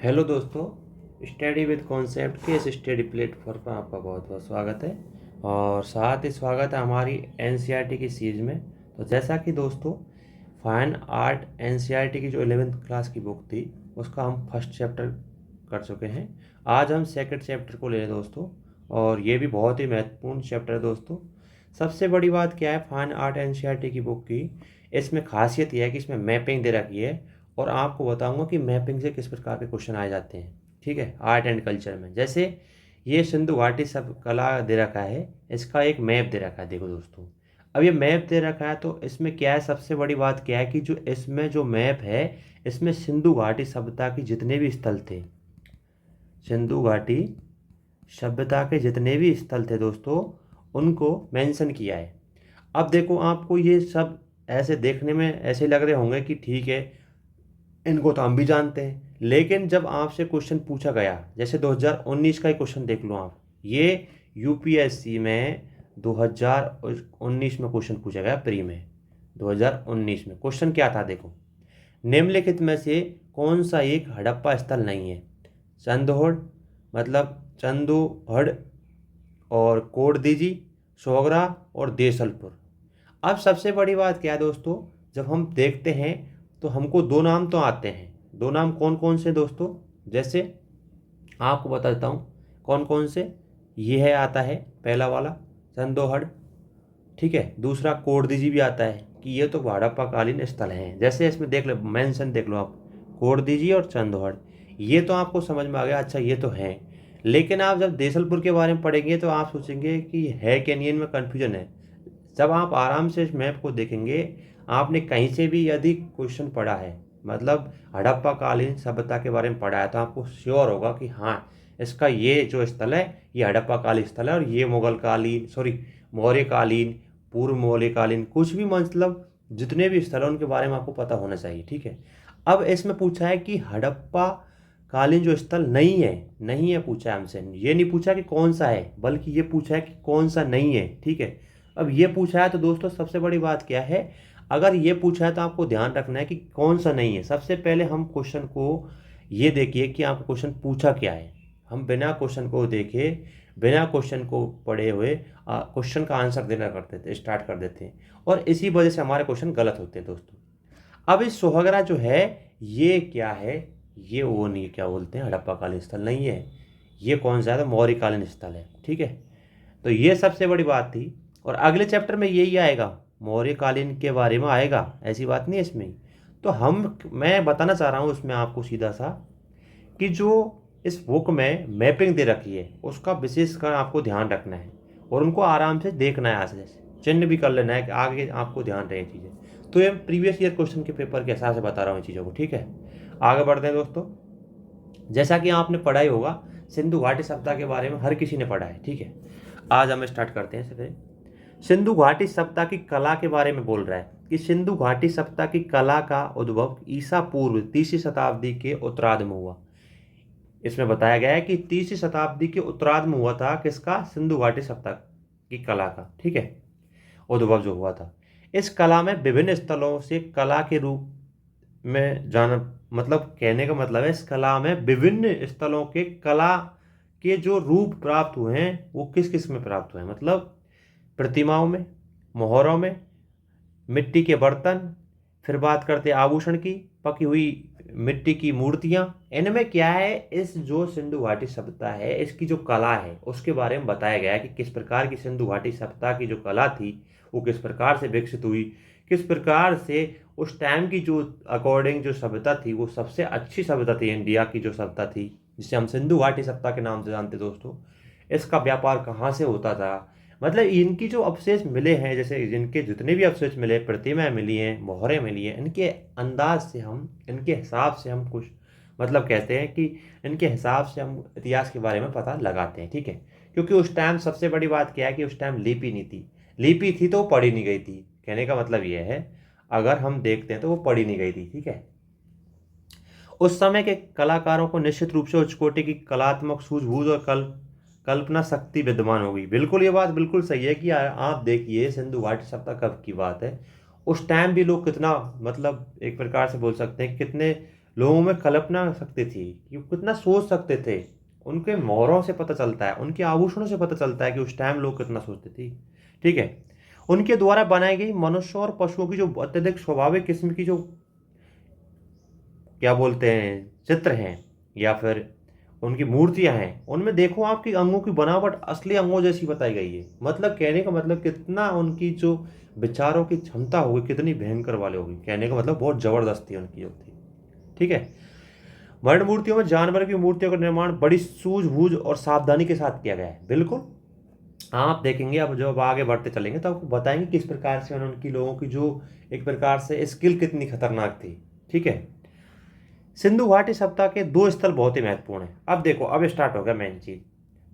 Hello दोस्तों, study with concept के इस स्टडी प्लेटफॉर्म पर आपका बहुत बहुत स्वागत है। और साथ ही स्वागत है हमारी एनसीईआरटी की सीरीज में। तो जैसा कि दोस्तों फाइन आर्ट एनसीईआरटी की जो 11th क्लास की बुक थी उसका हम फर्स्ट चैप्टर कर चुके हैं। आज हम सेकंड चैप्टर को ले रहे हैं दोस्तों, और ये भी बहुत ही महत्वपूर्ण चैप्टर है दोस्तों। सबसे बड़ी बात क्या है फाइन आर्ट एनसीईआरटी की बुक की, इसमें खासियत यह है कि इसमें मैपिंग दे रखी है, और आपको बताऊंगा कि मैपिंग से किस प्रकार के क्वेश्चन आए जाते हैं। ठीक है, आर्ट एंड कल्चर में जैसे ये सिंधु घाटी सब कला दे रखा है, इसका एक मैप दे रखा है। देखो दोस्तों, अब ये मैप दे रखा है तो इसमें क्या है, सबसे बड़ी बात क्या है कि जो इसमें जो मैप है इसमें सिंधु घाटी सभ्यता के जितने भी स्थल थे, सिंधु घाटी सभ्यता के जितने भी स्थल थे दोस्तों, उनको मेंशन किया है। अब देखो, आपको ये सब ऐसे देखने में ऐसे लग रहे होंगे कि ठीक है, इनको तो हम भी जानते हैं, लेकिन जब आपसे क्वेश्चन पूछा गया, जैसे 2019 का ही क्वेश्चन देख लो आप, ये यूपीएससी में 2019 में क्वेश्चन पूछा गया प्री में। 2019 में क्वेश्चन क्या था देखो, निम्नलिखित में से कौन सा एक हड़प्पा स्थल नहीं है? चंदोहड़, मतलब चंदोहड़, और कोडदीजी, सोगरा और देसलपुर। अब सबसे बड़ी बात क्या है दोस्तों, जब हम देखते हैं तो हमको दो नाम तो आते हैं। दो नाम कौन कौन से दोस्तों, जैसे आपको बता देता हूँ कौन कौन से। ये है, आता है पहला वाला चंदोहड़, ठीक है। दूसरा कोडदीजी भी आता है कि ये तो हड़प्पाकालीन स्थल हैं। जैसे इसमें देख लो, मेंशन देख लो आप, कोडदीजी और चंदोहड़, ये तो आपको समझ में आ गया, अच्छा ये तो हैं। लेकिन आप जब देसलपुर के बारे में पढ़ेंगे तो आप सोचेंगे कि है क्या नहीं, इनमें कन्फ्यूजन है। जब आप आराम से इस मैप को देखेंगे, आपने कहीं से भी यदि क्वेश्चन पढ़ा है, मतलब हड़प्पाकालीन सभ्यता के बारे में पढ़ा है, तो आपको श्योर होगा कि हाँ, इसका ये जो स्थल है ये हड़प्पाकालीन स्थल है, और ये मुगल कालीन, सॉरी, मौर्यकालीन, पूर्व मौर्यकालीन, कुछ भी मतलब जितने भी स्थल हैं उनके बारे में आपको पता होना चाहिए। ठीक है। अब इसमें पूछा है कि हड़प्पा कालीन जो स्थल नहीं है पूछा है हमसे। ये नहीं पूछा कि कौन सा है, बल्कि ये पूछा है कि कौन सा नहीं है। ठीक है। अब ये पूछा है तो दोस्तों सबसे बड़ी बात क्या है, अगर ये पूछा है तो आपको ध्यान रखना है कि कौन सा नहीं है। सबसे पहले हम क्वेश्चन को ये देखिए कि आपको क्वेश्चन पूछा क्या है। हम बिना क्वेश्चन को देखे, बिना क्वेश्चन को पढ़े हुए क्वेश्चन का आंसर देना करते थे, स्टार्ट कर देते हैं, और इसी वजह से हमारे क्वेश्चन गलत होते हैं दोस्तों। अब इस सोहगरा जो है ये क्या है, ये वो नहीं, क्या बोलते हैं, हड़प्पाकालीन स्थल नहीं है। ये कौन सा है, तो मौर्यकालीन स्थल है। ठीक है। तो ये सबसे बड़ी बात थी, और अगले चैप्टर में यही आएगा, मौर्यकालीन के बारे में आएगा, ऐसी बात नहीं है इसमें। तो मैं बताना चाह रहा हूँ उसमें आपको सीधा सा कि जो इस बुक में मैपिंग दे रखी है उसका विशेषकर आपको ध्यान रखना है, और उनको आराम से देखना है, आगे जैसे चिन्ह भी कर लेना है कि आगे आपको ध्यान रहे चीज़ें। तो ये प्रीवियस ईयर क्वेश्चन के पेपर के हिसाब से बता रहा हूँ इन चीज़ों को। ठीक है, आगे बढ़ते हैं दोस्तों। जैसा कि आपने पढ़ा ही होगा, सिंधु घाटी सभ्यता के बारे में हर किसी ने पढ़ा है। ठीक है, आज हम स्टार्ट करते हैं सबसे। सिंधु घाटी सभ्यता की कला के बारे में बोल रहा है कि सिंधु घाटी सभ्यता की कला का उद्भव ईसा पूर्व 3वीं शताब्दी के उत्तरार्ध में हुआ। इसमें बताया गया है कि 3वीं शताब्दी के उत्तरार्ध में हुआ था, किसका, सिंधु घाटी सभ्यता की कला का। ठीक है, उद्भव जो हुआ था। इस कला में विभिन्न स्थलों से कला के रूप में जाना, मतलब कहने का मतलब है इस कला में विभिन्न स्थलों के कला के जो रूप प्राप्त हुए हैं वो किस किस में प्राप्त हुए हैं, मतलब प्रतिमाओं में, मोहरों में, मिट्टी के बर्तन, फिर बात करते हैं आभूषण की, पकी हुई मिट्टी की मूर्तियां। इनमें क्या है, इस जो सिंधु घाटी सभ्यता है इसकी जो कला है उसके बारे में बताया गया है कि किस प्रकार की सिंधु घाटी सभ्यता की जो कला थी वो किस प्रकार से विकसित हुई, किस प्रकार से उस टाइम की जो अकॉर्डिंग जो सभ्यता थी वो सबसे अच्छी सभ्यता थी, इंडिया की जो सभ्यता थी जिसे हम सिंधु घाटी सभ्यता के नाम से जानते दोस्तों। इसका व्यापार कहाँ से होता था, मतलब इनकी जो अवशेष मिले हैं, जैसे इनके जितने भी अवशेष मिले, प्रतिमाएं मिली हैं, मोहरें मिली हैं, इनके अंदाज से हम, इनके हिसाब से हम कुछ मतलब कहते हैं कि इनके हिसाब से हम इतिहास के बारे में पता लगाते हैं। ठीक है, क्योंकि उस टाइम सबसे बड़ी बात क्या है कि उस टाइम लिपि नहीं थी। लिपि थी तो वो पढ़ी नहीं गई थी, कहने का मतलब ये है, अगर हम देखते हैं तो वो पढ़ी नहीं गई थी। ठीक है, उस समय के कलाकारों को निश्चित रूप से उच्च कोटि की कलात्मक सूझबूझ और कल्पना शक्ति विद्यमान होगी। बिल्कुल, ये बात बिल्कुल सही है कि आप देखिए सिंधु घाटी सभ्यता कब की बात है, उस टाइम भी लोग कितना, मतलब एक प्रकार से बोल सकते हैं कितने लोगों में कल्पना शक्ति थी कि वो कितना सोच सकते थे। उनके मोहरों से पता चलता है, उनके आभूषणों से पता चलता है कि उस टाइम लोग कितना सोचते थे। ठीक है। उनके द्वारा बनाई गई मनुष्य और पशुओं की जो अत्यधिक स्वाभाविक किस्म की जो क्या बोलते हैं चित्र हैं या फिर उनकी मूर्तियां हैं, उनमें देखो आपकी अंगों की बनावट असली अंगों जैसी बताई गई है। मतलब कहने का मतलब कितना उनकी जो विचारों की क्षमता होगी कितनी भयंकर वाले होगी। कहने का मतलब बहुत जबरदस्ती उनकी होती है। ठीक है। वर्ण मूर्तियों में जानवर की मूर्तियों का निर्माण बड़ी सूझबूझ और सावधानी के साथ किया गया है। बिल्कुल आप देखेंगे, अब जब आगे बढ़ते चलेंगे तो आपको बताएंगे किस प्रकार से उनकी लोगों की जो एक प्रकार से स्किल कितनी खतरनाक थी। ठीक है। सिंधु घाटी सभ्यता के दो स्थल बहुत ही महत्वपूर्ण है। अब देखो, अब स्टार्ट हो गया मेन चीज।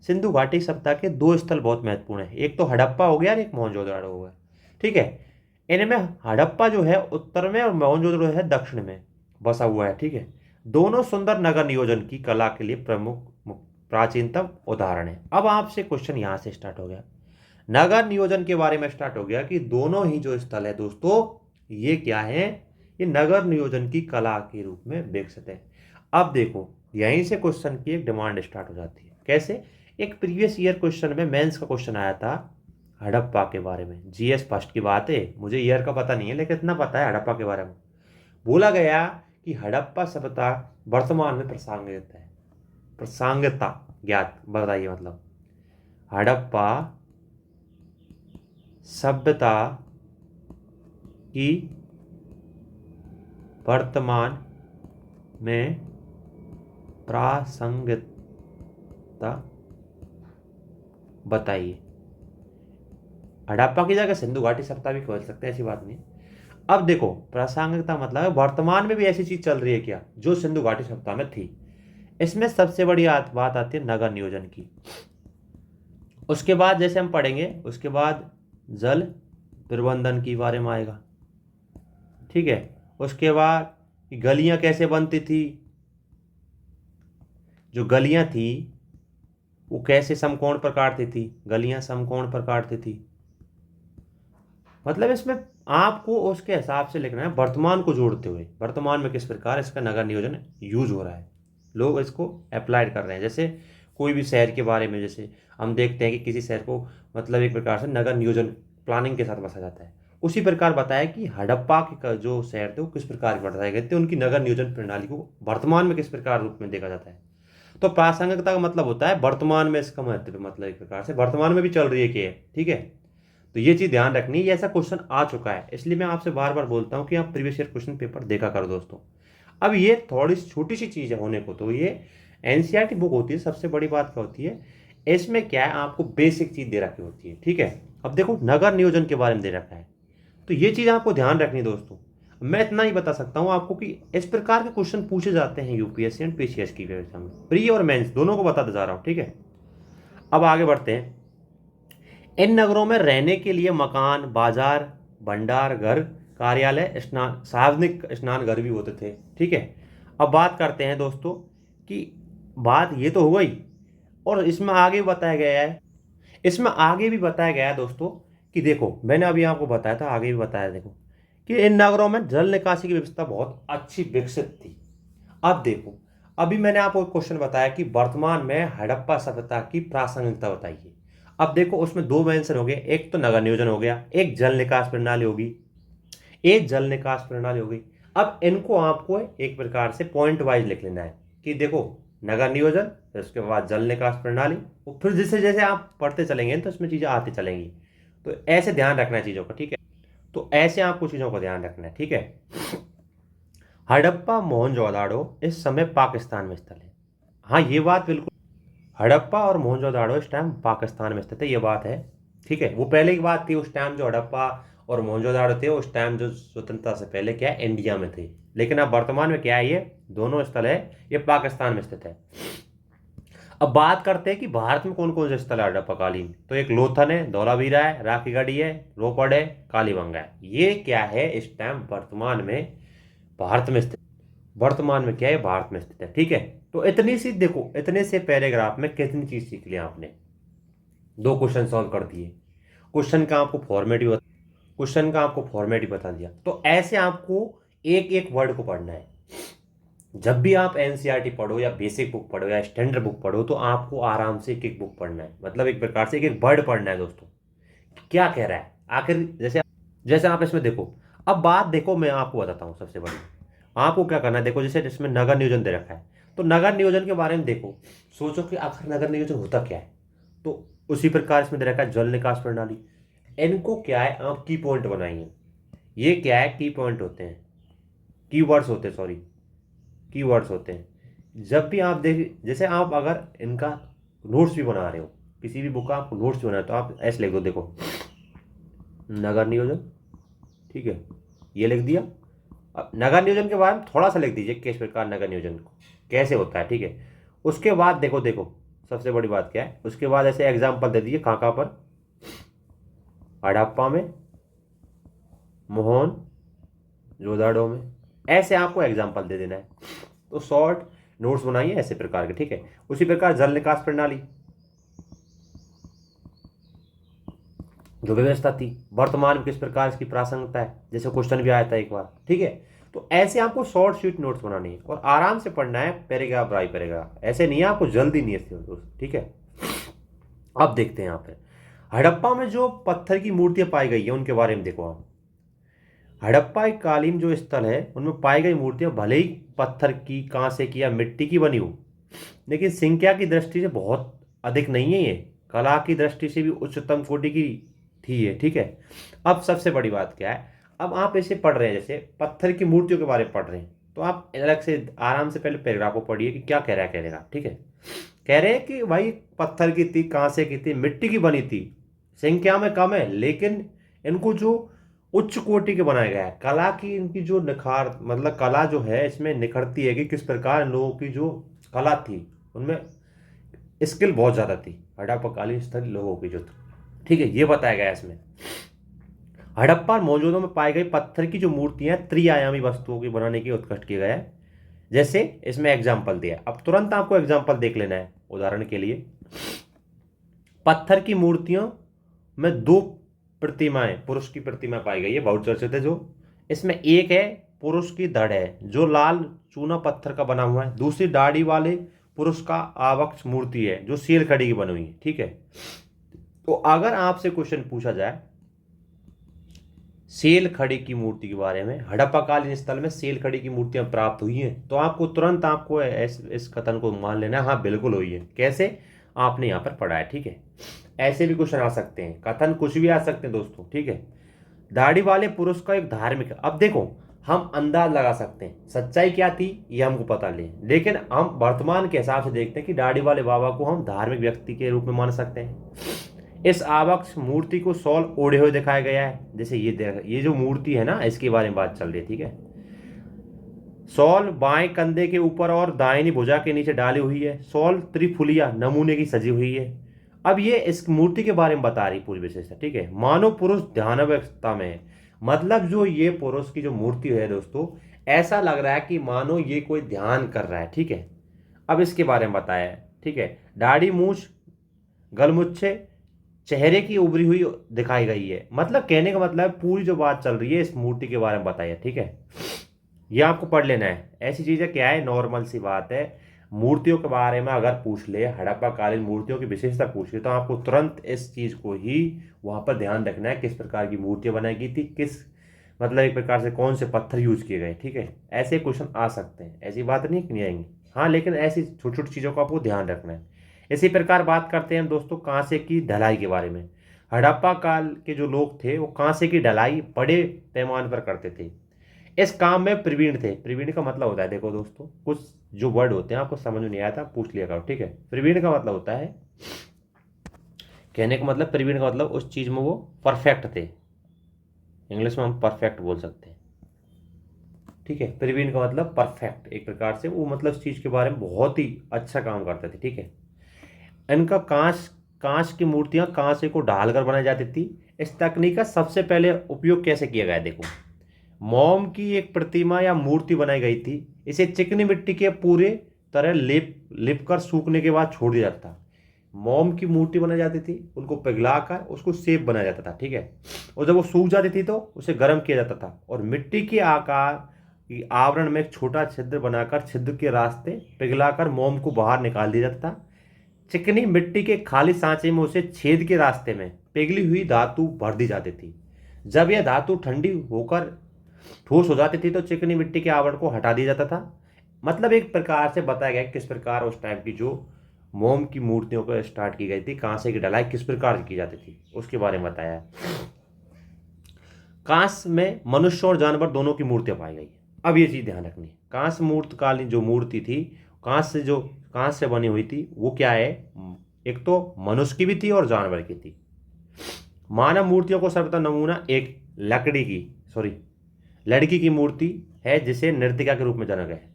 सिंधु घाटी सभ्यता के दो स्थल बहुत महत्वपूर्ण है, एक तो हड़प्पा हो गया और एक मोहनजोदड़ो हो गया। ठीक है। इनमें हड़प्पा जो है उत्तर में और मोहनजोदड़ो है दक्षिण में बसा हुआ है। ठीक है। दोनों सुंदर नगर नियोजन की कला के लिए प्रमुख प्राचीनतम उदाहरण है। अब आपसे क्वेश्चन यहां से स्टार्ट हो गया, नगर नियोजन के बारे में स्टार्ट हो गया कि दोनों ही जो स्थल है दोस्तों ये क्या है, ये नगर नियोजन की कला के रूप में विकसित है। अब देखो यहीं से क्वेश्चन की एक डिमांड स्टार्ट हो जाती है। कैसे? एक प्रीवियस ईयर क्वेश्चन में मेंस का क्वेश्चन आया था हड़प्पा के बारे में। जीएस फर्स्ट की बात है, मुझे ईयर का पता नहीं है लेकिन इतना पता है हड़प्पा के बारे में। बोला गया कि हड़प्पा सभ्यता वर्तमान में प्रासंगिक है। प्रासंगिकता ज्ञात बताइए मतलब हड़प्पा सभ्यता की वर्तमान में प्रासंगिकता बताइए। हड़प्पा की जगह सिंधु घाटी सभ्यता भी खोल सकते हैं, ऐसी बात नहीं। अब देखो प्रासंगिकता मतलब है वर्तमान में भी ऐसी चीज चल रही है क्या जो सिंधु घाटी सभ्यता में थी। इसमें सबसे बड़ी बात आती है नगर नियोजन की। उसके बाद जैसे हम पढ़ेंगे उसके बाद जल प्रबंधन के बारे में आएगा। ठीक है। उसके बाद गलियां कैसे बनती थी, जो गलियां थी वो कैसे समकोण पर काटती थी, गलियां समकोण पर काटती थी। मतलब इसमें आपको उसके हिसाब से लिखना है वर्तमान को जोड़ते हुए, वर्तमान में किस प्रकार इसका नगर नियोजन यूज हो रहा है, लोग इसको अप्लाइड कर रहे हैं। जैसे कोई भी शहर के बारे में जैसे हम देखते हैं कि किसी शहर को मतलब एक प्रकार से नगर नियोजन प्लानिंग के साथ बसा जाता है, उसी प्रकार बताया कि हड़प्पा के जो शहर थे वो किस प्रकार के बताए गए थे, उनकी नगर नियोजन प्रणाली को वर्तमान में किस प्रकार रूप में देखा जाता है। तो प्रासंगिकता का मतलब होता है वर्तमान में इसका महत्व, मतलब एक प्रकार से वर्तमान में भी चल रही है कि है। ठीक है। तो ये चीज ध्यान रखनी, ये ऐसा क्वेश्चन आ चुका है, इसलिए मैं आपसे बार बार बोलता हूं कि आप प्रीवियस ईयर क्वेश्चन पेपर देखा करो दोस्तों। अब ये थोड़ी छोटी सी चीज है होने को, तो ये एनसीईआरटी बुक होती है। सबसे बड़ी बात क्या होती है इसमें, क्या है आपको बेसिक चीज दे रखी होती है। ठीक है। अब देखो नगर नियोजन के बारे में दे रखा है, तो ये चीज आपको ध्यान रखनी दोस्तों। मैं इतना ही बता सकता हूं आपको कि इस प्रकार के क्वेश्चन पूछे जाते हैं यूपीएससी एंड पीसीएस की एग्जाम में, प्री और मेंस दोनों को बताते जा रहा हूं। ठीक है। अब आगे बढ़ते हैं। इन नगरों में रहने के लिए मकान, बाजार, भंडार घर, कार्यालय, स्नान, सार्वजनिक स्नान घर भी होते थे। ठीक है। अब बात करते हैं दोस्तों कि बात ये तो हो गई, और इसमें आगे बताया गया है, इसमें आगे भी बताया गया है दोस्तों कि देखो मैंने अभी आपको बताया था, आगे भी बताया देखो कि इन नगरों में जल निकासी की व्यवस्था बहुत अच्छी विकसित थी। अब देखो अभी मैंने आपको क्वेश्चन बताया कि वर्तमान में हड़प्पा सभ्यता की प्रासंगिकता बताइए। अब देखो उसमें दो मेंशन हो गए, एक तो नगर नियोजन हो गया, एक जल निकास प्रणाली होगी, एक जल निकास प्रणाली होगी। अब इनको आपको एक प्रकार से पॉइंट वाइज लिख लेना है कि देखो नगर नियोजन, फिर उसके बाद जल निकास प्रणाली, और फिर जैसे जैसे आप पढ़ते चलेंगे तो इसमें चीजें आती चलेंगी। तो ऐसे ध्यान रखना है चीजों का। ठीक है। तो ऐसे आपको चीजों का ध्यान रखना है। ठीक है। हड़प्पा मोहनजोदाड़ो इस समय पाकिस्तान में स्थित है। हाँ ये बात बिल्कुल, हड़प्पा और मोहनजोदाड़ो इस टाइम पाकिस्तान में स्थित है, ये बात है। ठीक है। वो पहले की बात थी, उस टाइम जो हड़प्पा और मोहनजोदाड़ो थे उस टाइम जो स्वतंत्रता से पहले क्या है इंडिया में थे, लेकिन अब वर्तमान में क्या है, ये दोनों स्थल है ये पाकिस्तान में स्थित है। अब बात करते हैं कि भारत में कौन कौन से स्थल है हड़प्पा कालीन, तो एक लोथल है, धौलावीरा है, राखीगढ़ी है, रोपड़ है, कालीबंगा है। ये क्या है इस टाइम वर्तमान में भारत में स्थित, वर्तमान में क्या है भारत में स्थित है। ठीक है। तो इतनी सी देखो, इतने से पैराग्राफ में कितनी चीज सीख लिया आपने, दो क्वेश्चन सॉल्व कर दिए, क्वेश्चन का आपको फॉर्मेट भी क्वेश्चन का आपको फॉर्मेट ही बता दिया। तो ऐसे आपको एक एक वर्ड को पढ़ना है। जब भी आप एनसीईआरटी पढ़ो या बेसिक बुक पढ़ो या स्टैंडर्ड बुक पढ़ो तो आपको आराम से एक एक बुक पढ़ना है, मतलब एक प्रकार से एक एक वर्ड पढ़ना है दोस्तों, क्या कह रहा है आखिर। जैसे जैसे आप इसमें देखो, अब बात देखो मैं आपको बताता हूँ सबसे बड़ी, आपको क्या करना है देखो, जैसे इसमें नगर नियोजन दे रखा है, तो नगर नियोजन के बारे में देखो, सोचो कि आखिर नगर नियोजन होता क्या है। तो उसी प्रकार इसमें दे रखा है जल निकास प्रणाली, इनको क्या है आप की पॉइंट बनाइए। ये क्या है, की पॉइंट होते हैं, कीवर्ड्स होते हैं, सॉरी कीवर्ड्स होते हैं। जब भी आप देख, जैसे आप अगर इनका नोट्स भी बना रहे हो, किसी भी बुक का आपको नोट्स भी बनाए तो आप ऐसे लिख दो, देखो नगर नियोजन, ठीक है, ये लिख दिया। अब नगर नियोजन के बारे में थोड़ा सा लिख दीजिए, किस प्रकार नगर नियोजन कैसे होता है, ठीक है। उसके बाद देखो देखो सबसे बड़ी बात क्या है, उसके बाद ऐसे एग्जाम्पल दे दीजिए कहाँ कहाँ पर, हड़प्पा में, मोहन जोदाड़ो में, ऐसे आपको एग्जाम्पल दे देना है। तो शॉर्ट नोट्स बनाइए ऐसे प्रकार के, ठीक है। उसी प्रकार जल निकास प्रणाली जो व्यवस्था थी, वर्तमान में किस प्रकार इसकी प्रासंगिकता है, जैसे क्वेश्चन भी आया था एक बार, ठीक है। तो ऐसे आपको शॉर्ट स्वीट नोट्स बनानी है और आराम से पढ़ना है, पैराग्राफ बाय पैराग्राफ, ऐसे नहीं है, आपको जल्दी नहीं है दोस्त, ठीक है। अब देखते हैं यहाँ पे हड़प्पा में जो पत्थर की मूर्तियां पाई गई है उनके बारे में देखो आप। हड़प्पा एक कालीन जो स्थल है उनमें पाई गई मूर्तियां भले ही पत्थर की, कांसे की या मिट्टी की बनी हो, लेकिन संख्या की दृष्टि से बहुत अधिक नहीं है, ये कला की दृष्टि से भी उच्चतम कोटि की थी ये, ठीक है। अब सबसे बड़ी बात क्या है, अब आप इसे पढ़ रहे हैं, जैसे पत्थर की मूर्तियों के बारे में पढ़ रहे हैं, तो आप अलग से आराम से पहले पैराग्राफ को पढ़िए कि क्या कह रहा है, कह ठीक है। कह रहे हैं कि भाई पत्थर की थी, कांसे की थी, मिट्टी की बनी थी, संख्या में कम है, लेकिन इनको जो उच्च कोटि के बनाया गया है, कला की इनकी जो निखार, मतलब कला जो है इसमें निखरती है कि किस प्रकार इन लोगों की जो कला थी उनमें स्किल बहुत ज्यादा थी, हड़प्पाकालीन स्थल लोगों की जो थी, ठीक है, ये बताया गया है इसमें। हड़प्पा मौजूदों में पाई गई पत्थर की जो मूर्तियां त्रिआयामी वस्तुओं की बनाने की उत्कृष्ट किया गया है, जैसे इसमें एग्जाम्पल दिया है। अब तुरंत आपको एग्जाम्पल देख लेना है, उदाहरण के लिए पत्थर की मूर्तियों में दो प्रतिमाएं, पुरुष की प्रतिमा पाई गई है, बहुत चर्चित है जो, इसमें एक है पुरुष की धड़ है जो लाल चूना पत्थर का बना हुआ है, दूसरी दाढ़ी वाले पुरुष का आवक्ष मूर्ति है जो सील खड़ी की बनी हुई है, ठीक है। तो अगर आपसे क्वेश्चन पूछा जाए सेल खड़ी की मूर्ति के बारे में, हड़प्पाकालीन स्थल में सेल खड़ी की मूर्तियां प्राप्त हुई हैं, तो आपको तुरंत आपको इस कथन को मान लेना है, हाँ बिल्कुल हुई है। कैसे, आपने यहाँ पर पढ़ा है, ठीक है। ऐसे भी क्वेश्चन आ सकते हैं, कथन कुछ भी आ सकते हैं दोस्तों, ठीक है। दाढ़ी वाले पुरुष का एक धार्मिक, अब देखो हम अंदाज लगा सकते हैं सच्चाई क्या थी ये हमको पता नहीं, लेकिन हम वर्तमान के हिसाब से देखते हैं कि दाढ़ी वाले बाबा को हम धार्मिक व्यक्ति के रूप में मान सकते हैं। इस आवक्ष मूर्ति को शॉल ओढ़े हुए दिखाया गया है, जैसे ये जो मूर्ति है ना इसके बारे में बात चल रही है, ठीक है। शॉल बाएं कंधे के ऊपर और दाहिनी भुजा के नीचे डाली हुई है, शॉल त्रिफुलिया नमूने की सजी हुई है। अब ये इस मूर्ति के बारे में बता रही पूरी विशेषता, ठीक है। मानव पुरुष ध्यानावस्था में है, मतलब जो ये पुरुष की जो मूर्ति है दोस्तों, ऐसा लग रहा है कि मानो ये कोई ध्यान कर रहा है, ठीक है। अब इसके बारे में बताया है, ठीक है। दाढ़ी, मूछ, गलमुच्छे, चेहरे की उभरी हुई दिखाई गई है, मतलब कहने का मतलब पूरी जो बात चल रही है इस मूर्ति के बारे में बताइए, ठीक है। ये आपको पढ़ लेना है, ऐसी चीजें क्या है, नॉर्मल सी बात है। मूर्तियों के बारे में अगर पूछ ले, हड़प्पा कालीन मूर्तियों की विशेषता पूछ ले, तो आपको तुरंत इस चीज को ही वहां पर ध्यान रखना है, किस प्रकार की मूर्तियां बनाई गई थी, किस मतलब एक प्रकार से कौन से पत्थर यूज किए गए, ठीक है। ऐसे क्वेश्चन आ सकते हैं, ऐसी बात नहीं कि नहीं आएंगी, हाँ, लेकिन ऐसी छोटी छोटी चीजों का आपको ध्यान रखना है। इसी प्रकार बात करते हैं हम दोस्तों कांसे की ढलाई के बारे में। हड़प्पा काल के जो लोग थे वो कांसे की ढलाई बड़े पैमाने पर करते थे, इस काम में प्रवीण थे। प्रवीण का मतलब होता है, देखो दोस्तों कुछ जो वर्ड होते हैं आपको समझ में नहीं आया था पूछ लिया करो, ठीक है। प्रवीण का मतलब होता है, कहने का मतलब प्रवीण का मतलब उस चीज में वो परफेक्ट थे, इंग्लिश में हम परफेक्ट बोल सकते हैं, ठीक है। प्रवीण का मतलब परफेक्ट, एक प्रकार से वो मतलब इस चीज के बारे में बहुत ही अच्छा काम करते थे, ठीक है। इनका कांच कांच की मूर्तियां कांसे को ढालकर बनाई जाती थी। इस तकनीक का सबसे पहले उपयोग कैसे किया गया, देखो मोम की एक प्रतिमा या मूर्ति बनाई गई थी, इसे चिकनी मिट्टी के पूरे तरह लिप कर सूखने के बाद छोड़ दिया जाता था। मोम की मूर्ति बनाई जाती थी, उनको पिघलाकर उसको शेप बनाया जाता था, ठीक है। और जब वो सूख जाती थी तो उसे गर्म किया जाता था और मिट्टी के आकार कि आवरण में एक छोटा छिद्र बनाकर छिद्र के रास्ते पिघलाकर मोम को बाहर निकाल दिया जाता था। चिकनी मिट्टी के खाली सांचे में उसे छेद के रास्ते में पिघली हुई धातु भर दी जाती थी। जब यह धातु ठंडी होकर ठोस हो जाती थी तो चिकनी मिट्टी के आवरण को हटा दिया जाता था। मतलब एक प्रकार से बताया गया किस प्रकार उस टाइप की जो मोम की मूर्तियों को स्टार्ट की गई थी, कांसे की ढलाई किस प्रकार की जाती थी उसके बारे में बताया। कांस में मनुष्य और जानवर दोनों की मूर्तियां पाई गई। अब ये चीज ध्यान रखनी है, कांस मूर्तकालीन जो मूर्ति थी, कांस से बनी हुई थी, वो क्या है, एक तो मनुष्य की भी थी और जानवर की थी। मानव मूर्तियों को सर्वप्रथम नमूना एक लड़की की मूर्ति है जिसे नर्तिका के रूप में जाना गया है।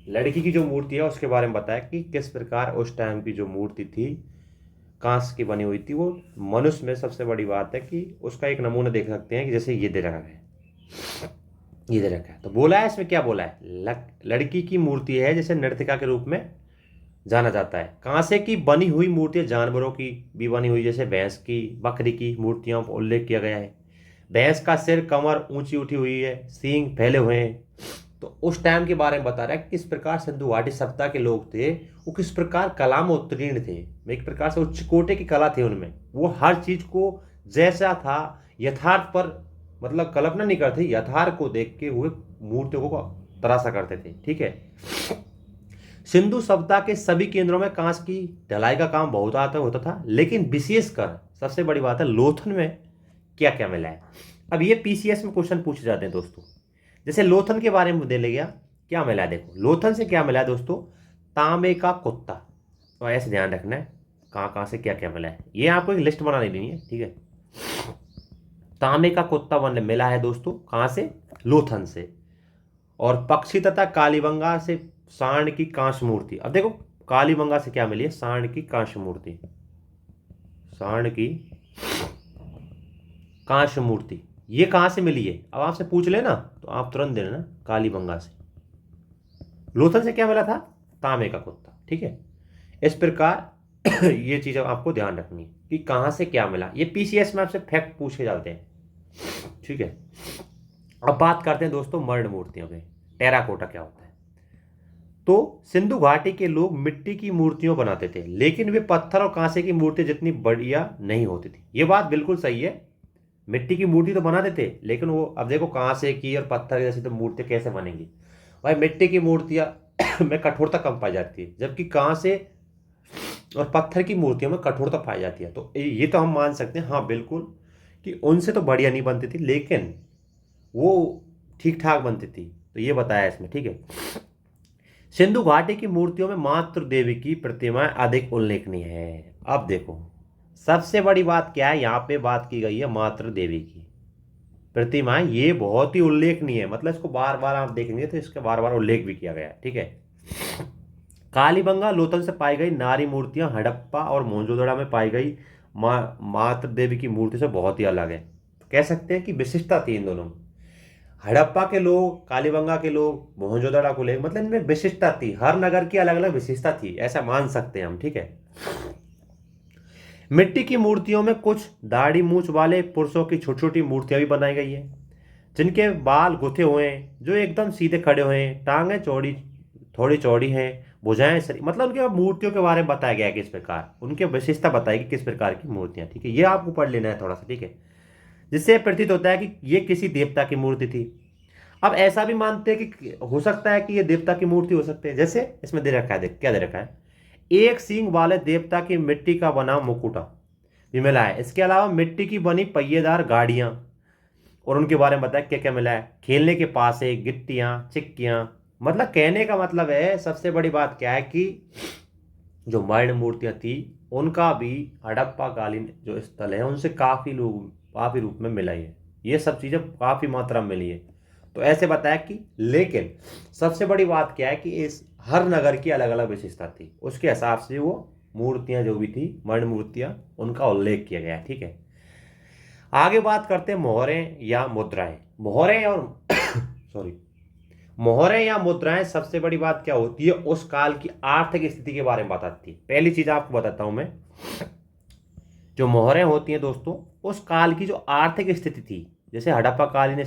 लड़की की जो मूर्ति है उसके बारे में बताया कि किस प्रकार उस टाइम की जो मूर्ति थी कांस की बनी हुई थी। वो मनुष्य में सबसे बड़ी बात है कि उसका एक नमूना देख सकते हैं कि जैसे ये दे रखा है, ये दे रखा है। तो बोला है इसमें क्या बोला है, लड़की की मूर्ति है जिसे नर्तिका के रूप में जाना जाता है। कांसे की बनी हुई मूर्तियां जानवरों की भी बनी हुई, जैसे भैंस की, बकरी की मूर्तियों का उल्लेख किया गया है। भैंस का सिर, कमर ऊंची उठी हुई है, सींग फैले हुए हैं। तो उस टाइम के बारे में बता रहा है किस प्रकार सिंधु घाटी सभ्यता के लोग थे, वो किस प्रकार कला में उत्तीर्ण थे, एक प्रकार से उच्च कोटि की कला थी उनमें। वो हर चीज को जैसा था यथार्थ पर, मतलब कल्पना नहीं करते, यथार्थ को देख के हुए मूर्तियों को तराशा करते थे। ठीक है। सिंधु सभ्यता के सभी केंद्रों में कांस की ढलाई का काम बहुत आता होता था, लेकिन विशेषकर सबसे बड़ी बात है लोथन में क्या क्या मिला है। अब ये पीसीएस में क्वेश्चन पूछे जाते हैं दोस्तों। जैसे लोथन के बारे में दे ले गया, क्या मिला है देखो, लोथन से क्या मिला है दोस्तों, तांबे का कुत्ता। तो ऐसे ध्यान रखना है कहाँ कहाँ से क्या क्या मिला है, ये आपको एक लिस्ट बनानी नहीं है। ठीक है। तांबे का कुत्ता मिला है दोस्तों, कहाँ से, लोथन से। और पक्षी तथा कालीबंगा से सांड की कांस मूर्ति। अब देखो कालीबंगा से क्या मिली है, सांड की कांस मूर्ति, सांड की कांस मूर्ति। ये कहां से मिली है, अब आपसे पूछ लेना तो आप तुरंत देना कालीबंगा से। लोथन से क्या मिला था, तांबे का कुत्ता। ठीक है। इस प्रकार ये चीज आपको ध्यान रखनी है कि कहां से क्या मिला। ये पीसीएस में आपसे फैक्ट पूछे जाते हैं। ठीक है। अब बात करते हैं दोस्तों मर्ण मूर्तियों के, टेराकोटा क्या होता है। तो सिंधु घाटी के लोग मिट्टी की मूर्तियां बनाते थे, लेकिन वे पत्थर और कांसे की मूर्ति जितनी बढ़िया नहीं होती थी। ये बात बिल्कुल सही है, मिट्टी की मूर्ति तो बनाते थे, लेकिन वो अब देखो कांसे की और पत्थर जैसी तो मूर्ति कैसे बनेंगी भाई। मिट्टी की मूर्तियां में कठोरता कम पाई जाती है, जबकि कांसे और पत्थर की मूर्तियों में कठोरता पाई जाती है। तो ये तो हम मान सकते हैं, हाँ बिल्कुल, कि उनसे तो बढ़िया नहीं बनती थी, लेकिन वो ठीक ठाक बनती थी। तो ये बताया इसमें। ठीक है। सिंधु घाटी की मूर्तियों में मातृ देवी की प्रतिमाएं अधिक उल्लेखनीय है। अब देखो सबसे बड़ी बात क्या है, यहाँ पे बात की गई है मातृ देवी की प्रतिमाएं, ये बहुत ही उल्लेखनीय है। मतलब इसको बार बार आप देखेंगे तो इसका बार बार उल्लेख भी किया गया है। ठीक है। कालीबंगा लोथन से पाई गई नारी मूर्तियां हड़प्पा और मोहनजोदड़ो में पाई गई मातृ देवी की मूर्ति से बहुत ही अलग है। तो कह सकते हैं कि विशिष्टता थी इन दोनों में। हड़प्पा के लोग, कालीबंगा के लोग, मोहनजोदड़ो को ले, मतलब इनमें विशिष्टता थी। हर नगर की अलग अलग विशेषता थी, ऐसा मान सकते हैं हम। ठीक है। मिट्टी की मूर्तियों में कुछ दाढ़ी मूछ वाले पुरुषों की छोटी छोटी मूर्तियां भी बनाई गई है, जिनके बाल गुथे हुए हैं, जो एकदम सीधे खड़े हुए हैं, टांगें चौड़ी, थोड़ी चौड़ी हैं, भुजाएं सरी। मतलब उनके मूर्तियों के बारे में बताया गया है किस प्रकार, उनकी विशेषता बताएगी किस प्रकार की मूर्तियां। ठीक है। ये आपको पढ़ लेना है थोड़ा सा। ठीक है। जिससे प्रतीत होता है कि ये किसी देवता की मूर्ति थी। अब ऐसा भी मानते हैं कि हो सकता है कि ये देवता की मूर्ति हो सकती है। जैसे इसमें दे रखा है, देख क्या दे रखा है, एक सींग वाले देवता की मिट्टी का बना मुकुटा भी मिला है। इसके अलावा मिट्टी की बनी पहिएदार गाड़ियां, और उनके बारे में बताया क्या क्या मिला है, खेलने के पासे, गिट्टियां, चिक्कियां। मतलब कहने का मतलब है सबसे बड़ी बात क्या है कि जो मर्ण मूर्तियां थी उनका भी हड़प्पा कालीन जो स्थल है उनसे काफी रूप में मिला है। ये सब चीजें काफी मात्रा में मिली है। तो ऐसे बताया कि, लेकिन सबसे बड़ी बात क्या है कि इस हर नगर की अलग अलग विशेषता थी, उसके हिसाब से वो मूर्तियां जो भी थी मर्ण मूर्तियां, उनका उल्लेख किया गया है। ठीक है। आगे बात करते हैं मोहरें या मुद्राएं। मोहरें और मोहरें या मुद्राएं, सबसे बड़ी बात क्या होती है, उस काल की आर्थिक स्थिति के बारे में बताती है। पहली चीज आपको बताता हूं मैं, जो मोहरें होती हैं दोस्तों, उस काल की जो आर्थिक स्थिति थी, जैसे हड़प्पाकालीन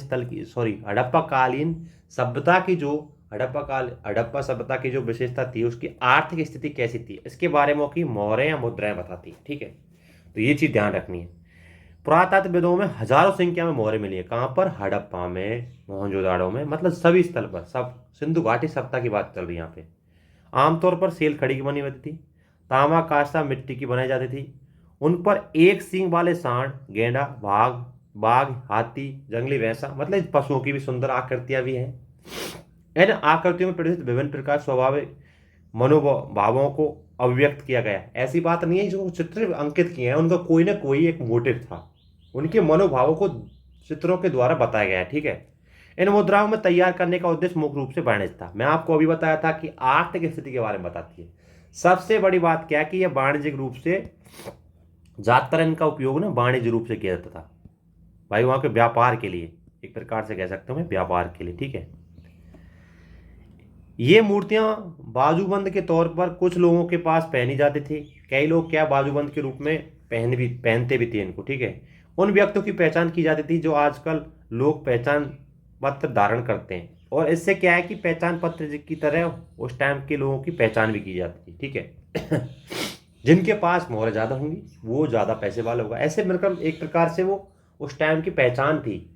सभ्यता की जो हड़प्पा सभ्यता की जो विशेषता थी, उसकी आर्थिक स्थिति कैसी थी, इसके बारे में की मोहरें या मुद्राएं बताती है। ठीक है, तो ये चीज ध्यान रखनी है। पुरातत्वविदों में हजारों संख्या में मोहरें मिली है। कहाँ पर? हड़प्पा में, मोहनजोदाड़ो में, मतलब सभी स्थल पर, सब सिंधु घाटी सभ्यता की बात चल रही है यहाँ पे। आमतौर पर सेल खड़ी की बनी होती थी, तांबा कांसा मिट्टी की बनाई जाती थी। उन पर एक सींग वाले सांड, गेंडा, बाघ, हाथी, जंगली भैंसा, मतलब पशुओं की भी सुंदर आकृतियां भी हैं। इन आकृतियों में प्रदर्शित विभिन्न प्रकार स्वाभाविक मनोभावों को अभिव्यक्त किया गया। ऐसी बात नहीं है जो चित्र अंकित किए हैं उनका कोई ना कोई एक मोटिव था, उनके मनोभावों को चित्रों के द्वारा बताया गया है। ठीक है, इन मुद्राओं में तैयार करने का उद्देश्य मुख्य रूप से वाणिज्य था। मैं आपको अभी बताया था कि आर्थिक स्थिति के बारे में बताती है। सबसे बड़ी बात क्या है कि यह वाणिज्यिक रूप से, ज्यादातर इनका उपयोग ना वाणिज्य रूप से किया जाता था भाई, वहां के व्यापार के लिए, एक प्रकार से कह सकता हूं मैं, व्यापार के लिए। ठीक है, ये मूर्तियां बाजूबंद के तौर पर कुछ लोगों के पास पहनी जाती थी। कई लोग क्या बाजूबंद के रूप में पहनते भी थे इनको। ठीक है, उन व्यक्तियों की पहचान की जाती थी जो आजकल लोग पहचान पत्र धारण करते हैं, और इससे क्या है कि पहचान पत्र की तरह उस टाइम के लोगों की पहचान भी की जाती थी। ठीक है जिनके पास मोहर ज्यादा होंगी वो ज्यादा पैसे वाला होगा, ऐसे मतलब एक प्रकार से वो उस टाइम की पहचान थी।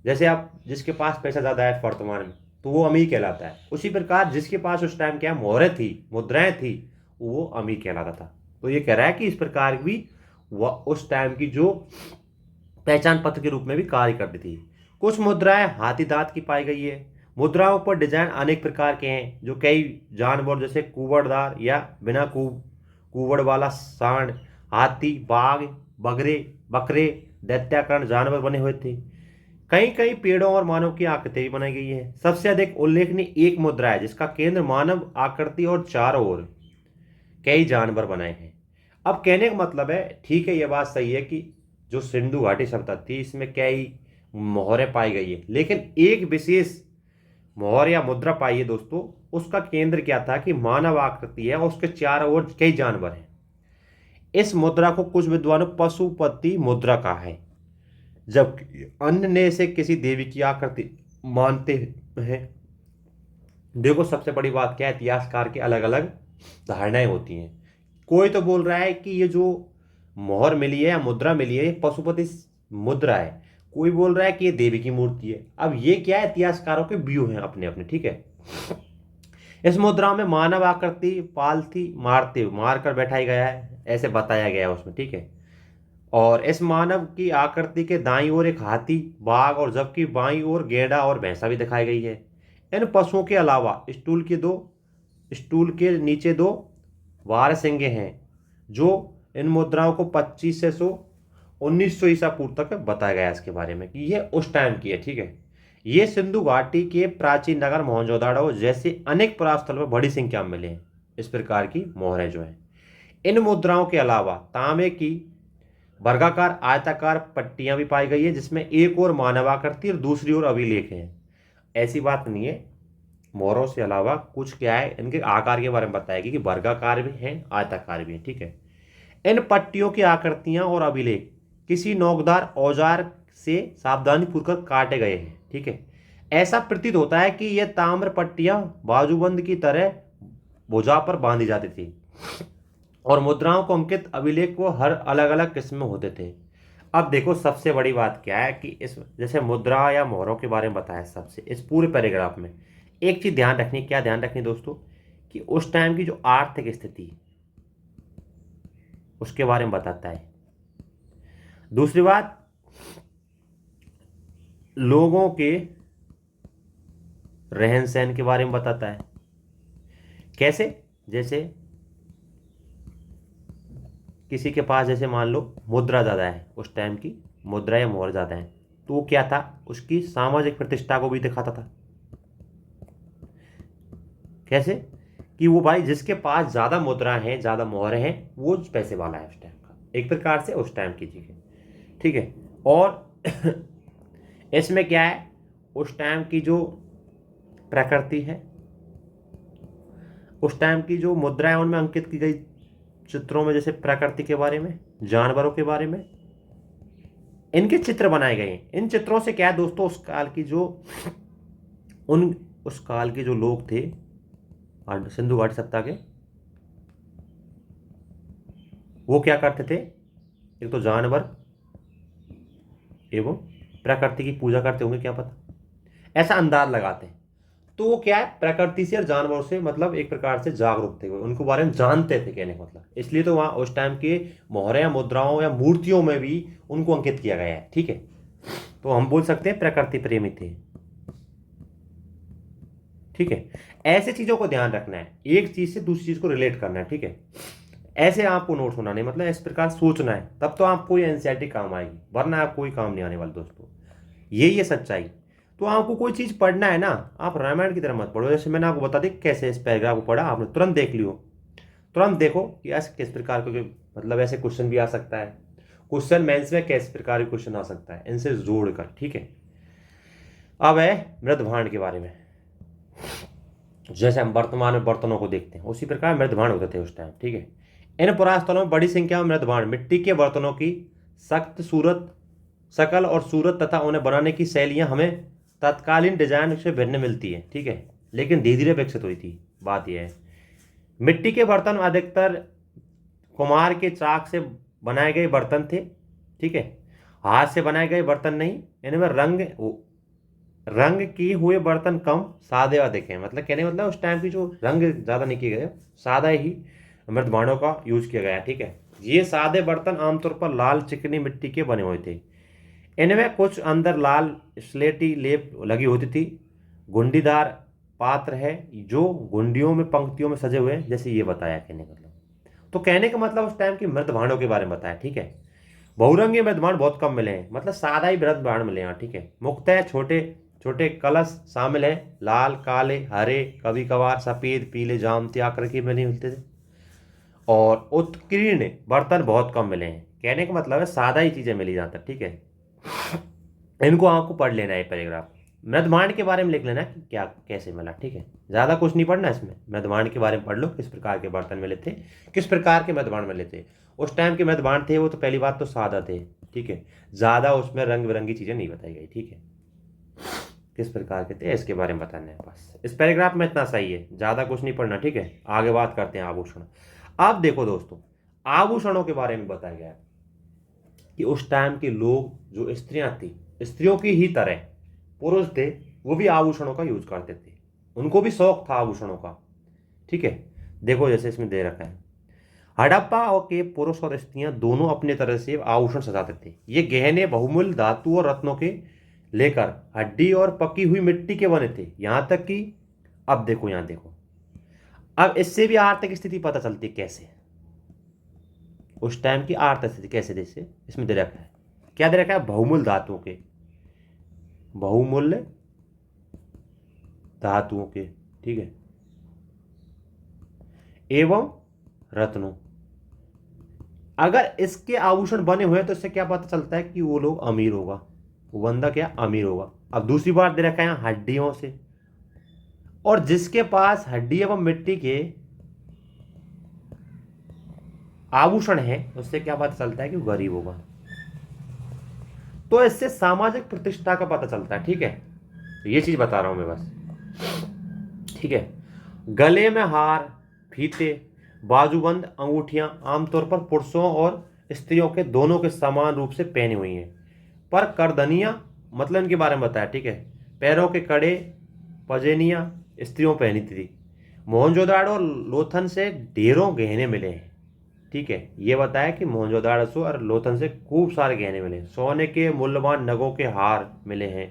जैसे आप जिसके पास पैसा ज्यादा है वर्तमान में, तो वो अमीर कहलाता है। उसी प्रकार जिसके पास उस टाइम क्या मोहरें थी, मुद्राएं थी, वो अमीर कहलाता था। तो ये कह रहा है कि इस प्रकार भी वह उस टाइम की जो पहचान पत्र के रूप में भी कार्य करती थी। कुछ मुद्राएं हाथी दांत की पाई गई है। मुद्राओं पर डिजाइन अनेक प्रकार के हैं, जो कई जानवर जैसे कुबड़दार या बिना कुबड़ वाला सांड, हाथी, बाघ, बकरे, दैत्याकर्ण जानवर बने हुए थे। कई कई पेड़ों और मानव की आकृति भी बनाई गई है। सबसे अधिक उल्लेखनीय एक मुद्रा है जिसका केंद्र मानव आकृति और चारों ओर कई जानवर बनाए हैं। अब कहने का मतलब है, ठीक है, यह बात सही है कि जो सिंधु घाटी सभ्यता थी इसमें कई मोहरें पाई गई है, लेकिन एक विशेष मोहर या मुद्रा पाई है दोस्तों। उसका केंद्र क्या था कि मानव आकृति है और उसके चारों ओर कई जानवर हैं। इस मुद्रा को कुछ विद्वानों पशुपति मुद्रा कहा है, जबकि अन्य ने इसे किसी देवी की आकृति मानते हैं। देखो सबसे बड़ी बात क्या है, इतिहासकार की अलग अलग धारणाएं होती हैं। कोई तो बोल रहा है कि ये जो मोहर मिली है या मुद्रा मिली है ये पशुपति मुद्रा है, कोई बोल रहा है कि ये देवी की मूर्ति है। अब ये क्या है, इतिहासकारों के व्यू हैं अपने अपने। ठीक है, इस मुद्रा में मानव आकृति पालथी मार कर बैठाई गया है, ऐसे बताया गया है उसमें। ठीक है, और इस मानव की आकृति के दाईं ओर एक हाथी, बाघ, और जबकि बाईं ओर गेंडा और भैंसा भी दिखाई गई है। इन पशुओं के अलावा स्टूल के नीचे दो वारसिंगे हैं, जो इन मुद्राओं को 2500 ईसा पूर्व तक बताया गया है इसके बारे में कि ये उस टाइम की है। ठीक है, ये सिंधु घाटी के प्राचीन नगर मोहनजोदाड़ो जैसे अनेक पुरास्थल में बड़ी संख्या में मिले हैं इस प्रकार की मोहरें जो हैं। इन मुद्राओं के अलावा तांबे की वर्गाकार आयताकार पट्टियां भी पाई गई है, जिसमें एक और मानवाकृति और दूसरी ओर अभिलेख है। ऐसी बात नहीं है, मोहरों से अलावा कुछ क्या है, इनके आकार के बारे में बताएगी कि वर्गाकार भी हैं, आयताकार भी हैं। ठीक है, इन पट्टियों की आकृतियां और अभिलेख किसी नोकदार औजार से सावधानीपूर्वक काटे गए हैं। ठीक है, ऐसा प्रतीत होता है कि यह ताम्र पट्टियां बाजूबंद की तरह भुजा पर बांधी जाती थी, और मुद्राओं को अंकित अभिलेख को हर अलग अलग किस्म में होते थे। अब देखो सबसे बड़ी बात क्या है कि इस जैसे मुद्रा या मोहरों के बारे में बताया सबसे इस पूरे पैराग्राफ में, एक चीज ध्यान रखनी, क्या ध्यान रखनी दोस्तों, कि उस टाइम की जो आर्थिक स्थिति उसके बारे में बताता है। दूसरी बात, लोगों के रहन सहन के बारे में बताता है। कैसे? जैसे किसी के पास जैसे मान लो मुद्रा ज़्यादा है, उस टाइम की मुद्रा या मोहर ज़्यादा है, तो वो क्या था, उसकी सामाजिक प्रतिष्ठा को भी दिखाता था। कैसे? कि वो भाई जिसके पास ज़्यादा मुद्रा है, ज़्यादा मोहर हैं, वो पैसे वाला है उस टाइम का, एक प्रकार से उस टाइम की चीज़ है। ठीक है, और इसमें क्या है, उस टाइम की जो प्रकृति है, उस टाइम की जो मुद्रा है उनमें अंकित की गई चित्रों में, जैसे प्रकृति के बारे में, जानवरों के बारे में, इनके चित्र बनाए गए हैं। इन चित्रों से क्या है दोस्तों, उस काल के जो लोग थे सिंधु घाटी सभ्यता के, वो क्या करते थे, एक तो जानवर एवं प्रकृति की पूजा करते होंगे, क्या पता, ऐसा अंदाज लगाते हैं। तो वो क्या है, प्रकृति से और जानवरों से मतलब एक प्रकार से जागरूक थे, उनको बारे में जानते थे, कहने का मतलब। इसलिए तो वहां उस टाइम के मोहरे या मुद्राओं या मूर्तियों में भी उनको अंकित किया गया है। ठीक है, तो हम बोल सकते हैं प्रकृति प्रेमी थे। ठीक है, ऐसे चीजों को ध्यान रखना है, एक चीज से दूसरी चीज को रिलेट करना है। ठीक है, ऐसे आपको नोट्स बनाने, मतलब इस प्रकार सोचना है, तब तो आपको ये एनसीईआरटी काम आएगी, वरना आप कोई काम नहीं आने वाले दोस्तों। यही है सच्चाई। तो आपको कोई चीज पढ़ना है ना, आप रामायण की तरह मत पढ़ो। जैसे मैंने आपको बता दी कैसे इस पैराग्राफ को पढ़ा, आपने तुरंत देख लियो, तुरंत देखो कि ऐसे किस प्रकार के, मतलब ऐसे क्वेश्चन भी आ सकता है, क्वेश्चन मेंस में किस प्रकार के क्वेश्चन आ सकता है, इनसे जोड़कर। ठीक है, अब है मृदभांड के बारे में। जैसे हम वर्तमान में बर्तनों को देखते हैं, उसी प्रकार मृदभांड होते थे उस टाइम। ठीक है, इन पुरास्थलों में बड़ी संख्या में मृदभांड, मिट्टी के बर्तनों की सख्त सूरत, शकल और सूरत तथा उन्हें बनाने की शैलियां हमें तत्कालीन डिजाइन से भिन्न मिलती है। ठीक है, लेकिन धीरे धीरे विकसित हुई थी। बात यह है, मिट्टी के बर्तन अधिकतर कुम्हार के चाक से बनाए गए बर्तन थे। ठीक है, हाथ से बनाए गए बर्तन नहीं। इनमें रंग किए हुए बर्तन कम, सादे अधिक हैं। मतलब कहने मतलब उस टाइम की जो रंग ज़्यादा नहीं किए गए, सादा ही मृदभांडों का यूज किया गया। ठीक है, ये सादे बर्तन आमतौर पर लाल चिकनी मिट्टी के बने हुए थे। इनमें कुछ अंदर लाल स्लेटी लेप लगी होती थी। गुंडीदार पात्र है जो गुंडियों में पंक्तियों में सजे हुए हैं, जैसे ये बताया। कहने का मतलब, तो कहने का मतलब उस टाइम के मृदभांडों के बारे में बताया। ठीक है, बहुरंगी मृदभांड बहुत कम मिले हैं, मतलब सादा ही मृदभांड मिले हैं। ठीक है, मुख्यतः छोटे छोटे कलश शामिल है, लाल काले हरे कभी कभार सफेद पीले जामती आकृति के बने मिलते थे। और उत्कीर्ण बर्तन बहुत कम मिले हैं। कहने का मतलब है सादा ही चीजें मिली जहां तक। ठीक है, इनको आपको पढ़ लेना है पैराग्राफ, मृदभांड के बारे में लिख लेना कि क्या कैसे मिला। ठीक है, ज्यादा कुछ नहीं पढ़ना इसमें, मृदभांड के बारे में पढ़ लो, किस प्रकार के बर्तन मिले थे, किस प्रकार के मृदभांड मिले थे। उस टाइम के मृदभांड थे वो तो पहली बात तो सादा थे। ठीक है, ज्यादा उसमें रंग बिरंगी चीजें नहीं बताई गई। ठीक है, किस प्रकार के थे इसके बारे में बताना है बस। इस पैराग्राफ में इतना सही है, ज्यादा कुछ नहीं पढ़ना। ठीक है, आगे बात करते हैं आभूषण। अब देखो दोस्तों, आभूषणों के बारे में बताया गया है कि उस टाइम के लोग, जो स्त्रियां थी, स्त्रियों की ही तरह पुरुष थे, वो भी आभूषणों का यूज करते थे, उनको भी शौक था आभूषणों का। ठीक है, देखो जैसे इसमें दे रखा है, हड़प्पा और के पुरुष और स्त्रियां दोनों अपने तरह से आभूषण सजाते थे। ये गहने बहुमूल्य धातु और रत्नों के लेकर हड्डी और पकी हुई मिट्टी के बने थे, यहां तक कि, अब देखो यहां देखो, अब इससे भी आर्थिक स्थिति पता चलती है कैसे, उस टाइम की आर्थिक स्थिति कैसे। जैसे इसमें दे रखा है, क्या दे रखा है, बहुमूल्य धातुओं के, बहुमूल्य धातुओं के, ठीक है, एवं रत्नों। अगर इसके आभूषण बने हुए हैं तो इससे क्या पता चलता है कि वो लोग अमीर होगा, वो बंदा क्या अमीर होगा। अब दूसरी बात दे रखा है हड्डियों से, और जिसके पास हड्डी एवं मिट्टी के आभूषण है उससे क्या पता चलता है कि वो गरीब होगा। तो इससे सामाजिक प्रतिष्ठा का पता चलता है। ठीक है, तो ये चीज बता रहा हूं मैं बस। ठीक है, गले में हार, फीते, बाजूबंद, अंगूठियां आमतौर पर पुरुषों और स्त्रियों के दोनों के समान रूप से पहनी हुई हैं, पर करदनियां, मतलब इनके बारे में बताया। ठीक है, पैरों के कड़े, पजेनियां स्त्रियों पहनी थी। मोहनजोदाड़ो और लोथन से ढेरों गहने मिले हैं। ठीक है, ये बताया कि मोहनजोदाड़ो और लोथन से खूब सारे गहने मिले हैं। सोने के मूल्यवान नगों के हार मिले हैं,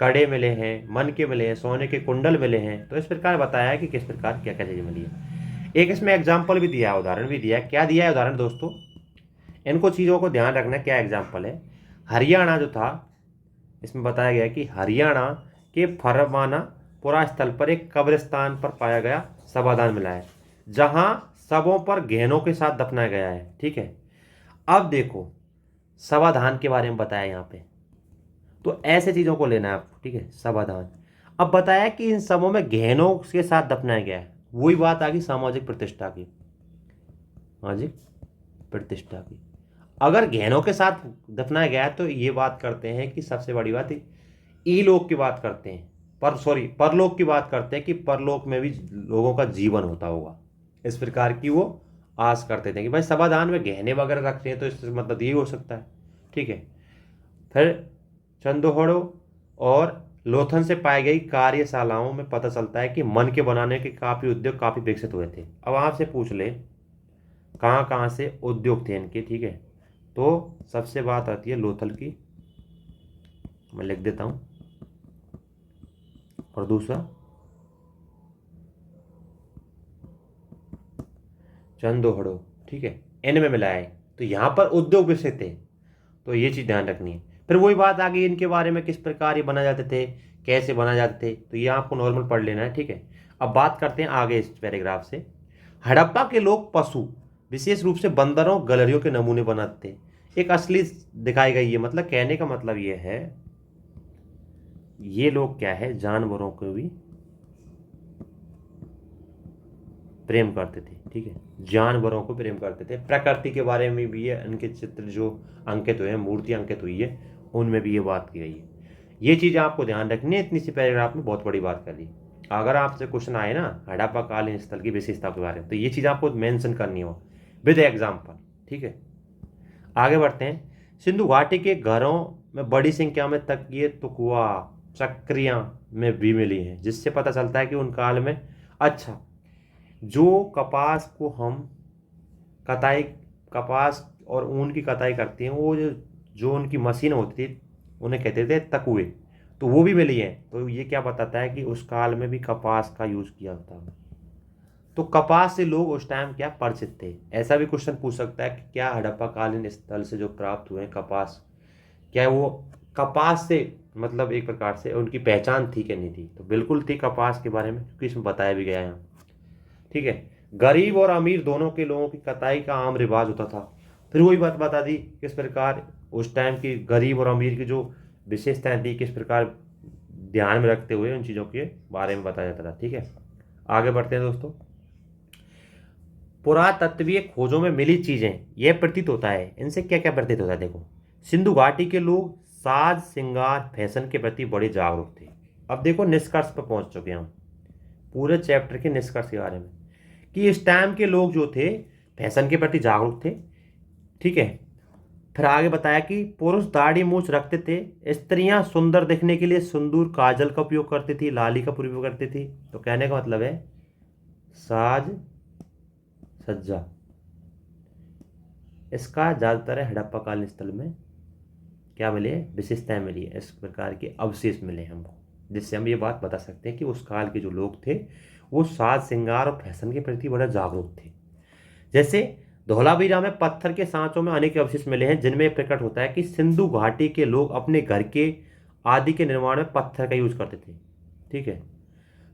कड़े मिले हैं, मन के मिले हैं, सोने के कुंडल मिले हैं। तो इस प्रकार बताया है कि किस प्रकार क्या क्या चीज़ें मिली है। एक इसमें एग्जाम्पल भी दिया है, उदाहरण भी दिया है। क्या दिया है उदाहरण दोस्तों, इनको चीज़ों को ध्यान रखना। क्या एग्जाम्पल है, हरियाणा जो था, इसमें बताया गया कि हरियाणा के फरमाना पुरा स्थल पर एक कब्रिस्तान पर पाया गया शवाधान मिला है, जहां शवों पर गहनों के साथ दफनाया गया है। ठीक है, अब देखो शवाधान के बारे में बताया यहाँ पे, तो ऐसे चीजों को लेना है आपको। ठीक है, शवाधान। अब बताया कि इन शवों में गहनों के साथ दफनाया गया है, वही बात आ गई सामाजिक प्रतिष्ठा की। हाँ जी, प्रतिष्ठा की। अगर गहनों के साथ दफनाया गया है तो ये बात करते हैं कि सबसे बड़ी बात ईलोक की बात करते हैं, परलोक की बात करते हैं कि परलोक में भी लोगों का जीवन होता होगा। इस प्रकार की वो आस करते थे कि भाई सभादान में गहने वगैरह रखते हैं तो इससे मतलब ये हो सकता है। ठीक है। फिर चंदोहड़ो और लोथन से पाई गई कार्यशालाओं में पता चलता है कि मन के बनाने के काफ़ी उद्योग काफ़ी विकसित हुए थे। अब आपसे पूछ ले कहाँ कहाँ से उद्योग थे इनके। ठीक है, तो सबसे बात आती है लोथल की, मैं लिख देता हूँ, और दूसरा चंदोहड़ो। ठीक है, इनमें मिला है, तो यहाँ पर उद्योग विकसित थे, तो ये चीज़ ध्यान रखनी है। फिर वही बात आ गई इनके बारे में, किस प्रकार ये बनाए जाते थे, कैसे बनाए जाते थे, तो ये आपको नॉर्मल पढ़ लेना है। ठीक है, अब बात करते हैं आगे इस पैराग्राफ से। हड़प्पा के लोग पशु, विशेष रूप से बंदरों गलरियों के नमूने बनाते थे। एक असली दिखाई गई है, मतलब कहने का मतलब ये है, ये लोग क्या है, जानवरों को भी प्रेम करते थे। ठीक है, जानवरों को प्रेम करते थे। प्रकृति के बारे में भी ये इनके चित्र जो अंकित हुए हैं, मूर्ति अंकित हुई है, उनमें भी ये बात की गई है। ये चीज़ आपको ध्यान रखनी है, इतनी सी पैराग्राफ में बहुत बड़ी बात कर दी। अगर आपसे क्वेश्चन आए ना हड़प्पा कालीन स्थल की विशेषता के बारे में, तो ये चीज़ आपको मेंशन करनी हो विद एग्जाम्पल। ठीक है, आगे बढ़ते हैं। सिंधु घाटी के घरों में बड़ी संख्या में तकिए, तुकुआ, चक्रियाँ में भी मिली हैं, जिससे पता चलता है कि उन काल में, अच्छा, जो कपास को हम कताई, कपास और ऊन की कताई करते हैं, वो जो उनकी मशीन होती थी उन्हें कहते थे तकुए, तो वो भी मिली है। तो ये क्या बताता है कि उस काल में भी कपास का यूज़ किया होता है। तो कपास से लोग उस टाइम क्या परिचित थे। ऐसा भी क्वेश्चन पूछ सकता है कि क्या हड़प्पा कालीन स्थल से जो प्राप्त हुए कपास, क्या वो कपास से मतलब एक प्रकार से उनकी पहचान थी कि नहीं थी, तो बिल्कुल थी कपास के बारे में, क्योंकि इसमें बताया भी गया है यहाँ। ठीक है, गरीब और अमीर दोनों के लोगों की कताई का आम रिवाज होता था। फिर वही बात बता दी किस प्रकार उस टाइम की गरीब और अमीर की जो विशेषताएं थी, किस प्रकार ध्यान में रखते हुए उन चीज़ों के बारे में बताया जाता था। ठीक है, आगे बढ़ते हैं दोस्तों। पुरातत्वीय खोजों में मिली चीजें, यह प्रतीत होता है, इनसे क्या क्या प्रतीत होता है, देखो, सिंधु घाटी के लोग साज श्रृंगार फैशन के प्रति बड़े जागरूक थे। अब देखो निष्कर्ष पर पहुंच चुके हैं हम, पूरे चैप्टर के निष्कर्ष के बारे में, कि इस टाइम के लोग जो थे फैशन के प्रति जागरूक थे। ठीक है, फिर आगे बताया कि पुरुष दाढ़ी मूछ रखते थे, स्त्रियां सुंदर दिखने के लिए सिंदूर काजल का उपयोग करती थी, लाली का प्रयोग करती थी। तो कहने का मतलब है साज सज्जा, इसका ज़्यादातर है हड़प्पा कालीन स्थल में क्या मिले, विशेषताएं मिली है, इस प्रकार के अवशेष मिले हमको, जिससे हम ये बात बता सकते हैं कि उस काल के जो लोग थे वो साज श्रृंगार और फैशन के प्रति बड़ा जागरूक थे। जैसे धौलावीरा में पत्थर के सांचों में अनेक अवशेष मिले हैं, जिनमें प्रकट होता है कि सिंधु घाटी के लोग अपने घर के आदि के निर्माण में पत्थर का यूज करते थे। ठीक है,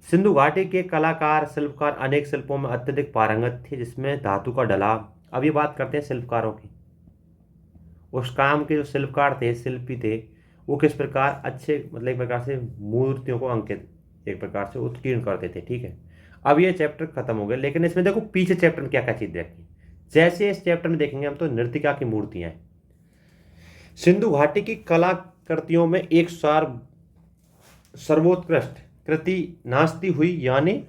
सिंधु घाटी के कलाकार शिल्पकार अनेक शिल्पों में अत्यधिक पारंगत थे, जिसमें धातु का ढलाव। अब ये बात करते हैं शिल्पकारों की। उस काम के जो शिल्पकार थे, शिल्पी थे, वो किस प्रकार अच्छे मतलब एक प्रकार से मूर्तियों को अंकित एक प्रकार से उत्कीर्ण करते थे। ठीक है, अब ये चैप्टर खत्म हो गया, लेकिन इसमें देखो पीछे चैप्टर में क्या क्या चीज रखी। जैसे इस चैप्टर में देखेंगे हम तो नृतिका की मूर्तियां हैं। सिंधु घाटी की कलाकृतियों में एक सर्वोत्कृष्ट कृति नाचती हुई यानी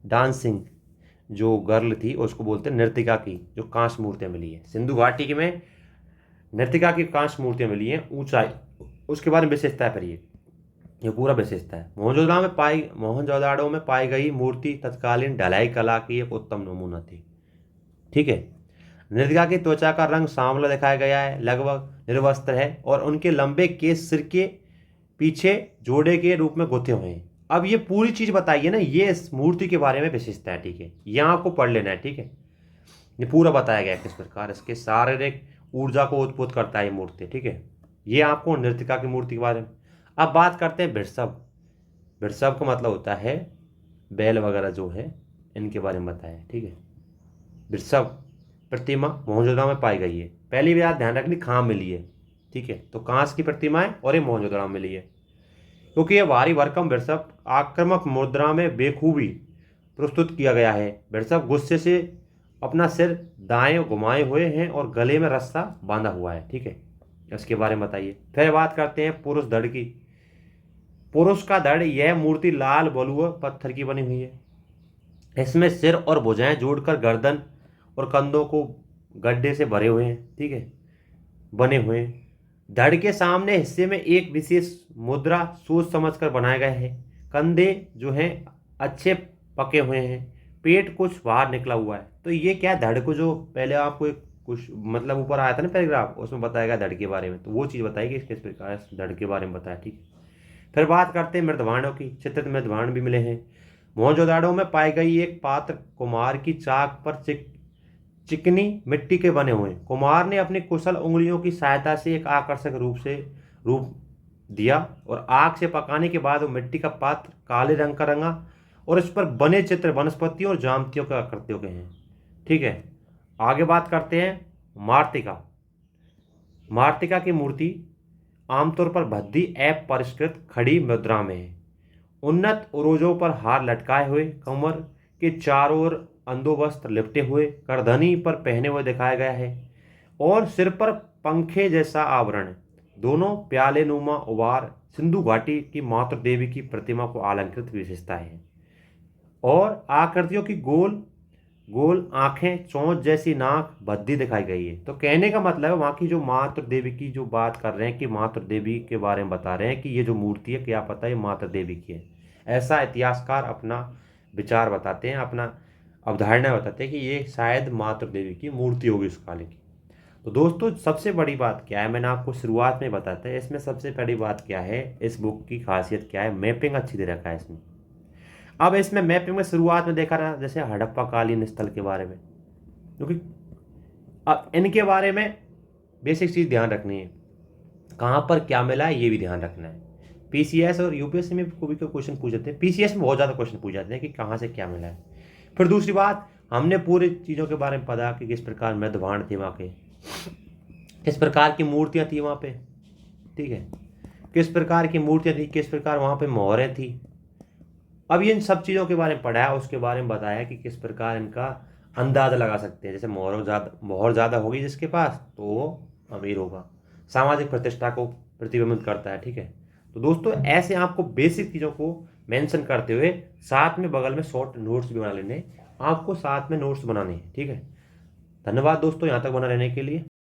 डांसिंग जो गर्ल थी उसको बोलते हैं नृतिका की, जो कांस्य मूर्तियां मिली है सिंधु घाटी की में, नृतिका की कांस्य मूर्तियां मिली हैं। ऊंचाई, उसके बारे में विशेषता है, पर ये पूरा विशेषता है। मोहनजोदाड़ो में पाई गई मूर्ति तत्कालीन ढलाई कला की एक उत्तम नमूना थी। ठीक है, नृतिका की त्वचा का रंग सांवला दिखाया गया है, लगभग निर्वस्त्र है, और उनके लंबे केस सिर के पीछे जोड़े के रूप में गुथे हुए हैं। अब ये पूरी चीज बताइए ना, ये इस मूर्ति के बारे में विशेषता है। ठीक है, यहाँ आपको पढ़ लेना है। ठीक है, ये पूरा बताया गया है किस प्रकार इसके शारीरिक ऊर्जा को उत्पन्न करता है ये मूर्ति। ठीक है, ये आपको नृतिका की मूर्ति के बारे में। अब बात करते हैं भिड़सब। भिड़सब का मतलब होता है बैल वगैरह जो है, इनके बारे में बताया। ठीक है, भिड़सब प्रतिमा मोहनजोदड़ो में पाई गई है। पहली बात ध्यान रखनी, कहाँ मिली है। ठीक है, तो कांस्य की प्रतिमा है और ये मोहनजोदड़ो में मिली है, क्योंकि यह भारी भरकम भिड़सब आक्रामक मुद्रा में बेखूबी प्रस्तुत किया गया है। भिड़सब गुस्से से अपना सिर दाएं घुमाए हुए हैं और गले में रस्सा बांधा हुआ है। ठीक है, इसके बारे में बताइए। फिर बात करते हैं पुरुष धड़ की। पुरुष का धड़, यह मूर्ति लाल बलुआ पत्थर की बनी हुई है। इसमें सिर और भुजाएं जोड़कर गर्दन और कंधों को गड्ढे से भरे हुए हैं। ठीक है, बने हुए हैं। धड़ के सामने हिस्से में एक विशेष मुद्रा सोच समझकर बनाया गया है। कंधे जो हैं अच्छे पके हुए हैं। पेट कुछ बाहर निकला हुआ है। तो ये क्या है, धड़ को जो पहले आपको एक कुछ मतलब ऊपर आया था ना पैराग्राफ, उसमें बताया गया धड़ के बारे में, तो वो चीज़ बताई कि किस प्रकार धड़ के बारे में बताया। ठीक है, फिर बात करते हैं मृदवाणों की। चित्रित मृदवाण भी मिले हैं। मोहनजोदाड़ो में पाई गई एक पात्र कुम्हार की चाक पर चिकनी मिट्टी के बने हुए। कुम्हार ने अपनी कुशल उंगलियों की सहायता से एक आकर्षक रूप दिया और आग से पकाने के बाद वो मिट्टी का पात्र काले रंग का रंगा और इस पर बने चित्र वनस्पतियों और जामतियों के आकृतियों के हैं। ठीक है, आगे बात करते हैं मार्तिका। मार्तिका की मूर्ति आमतौर पर भद्दी एप परिष्कृत खड़ी मुद्रा में है। उन्नत उरोजों पर हार लटकाए हुए, कमर के चारों ओर अंदोबस्त लिपटे हुए, करधनी पर पहने हुए दिखाया गया है और सिर पर पंखे जैसा आवरण। दोनों प्याले नुमा उभार सिंधु घाटी की मातृ देवी की प्रतिमा को अलंकृत विशेषताएं हैं और आकृतियों की गोल गोल आंखें, चोंच जैसी नाक, भद्दी दिखाई गई है। तो कहने का मतलब है वहाँ की जो मातृ देवी की जो बात कर रहे हैं कि मातृ देवी के बारे में बता रहे हैं कि ये जो मूर्ति है क्या पता है मातृ देवी की है। ऐसा इतिहासकार अपना विचार बताते हैं, अपना अवधारणा बताते हैं कि ये शायद मातृ देवी की मूर्ति होगी उस काल की। तो दोस्तों सबसे बड़ी बात क्या है, मैंने आपको शुरुआत में बताया था, इसमें सबसे बड़ी बात क्या है, इस बुक की खासियत क्या है, मैपिंग अच्छी दे रखा है इसमें। अब इसमें मैपिंग में शुरुआत में देखा रहा जैसे हड़प्पा कालीन स्थल के बारे में, क्योंकि अब इनके बारे में बेसिक चीज़ ध्यान रखनी है, कहाँ पर क्या मिला है ये भी ध्यान रखना है। पीसीएस और यूपीएससी में कोई क्वेश्चन पूछ जाते हैं, पीसीएस में बहुत ज़्यादा क्वेश्चन पूछ जाते हैं कि कहाँ से क्या मिला है। फिर दूसरी बात, हमने पूरी चीज़ों के बारे में पता कि किस प्रकार मृदवाण थे वहाँ के, किस प्रकार की मूर्तियाँ थी वहाँ पे। ठीक है, किस प्रकार की मूर्तियाँ थी, किस प्रकार वहाँ पे मोहरें थी। अब इन सब चीज़ों के बारे में पढ़ाया, उसके बारे में बताया कि किस प्रकार इनका अंदाज़ा लगा सकते हैं। जैसे मोहर ज़्यादा होगी जिसके पास तो वो अमीर होगा, सामाजिक प्रतिष्ठा को प्रतिबिंबित करता है। ठीक है, तो दोस्तों ऐसे आपको बेसिक चीज़ों को मेंशन करते हुए साथ में बगल में शॉर्ट नोट्स भी बना लेने, आपको साथ में नोट्स बनाने हैं। ठीक है, धन्यवाद दोस्तों यहाँ तक बना रहने के लिए।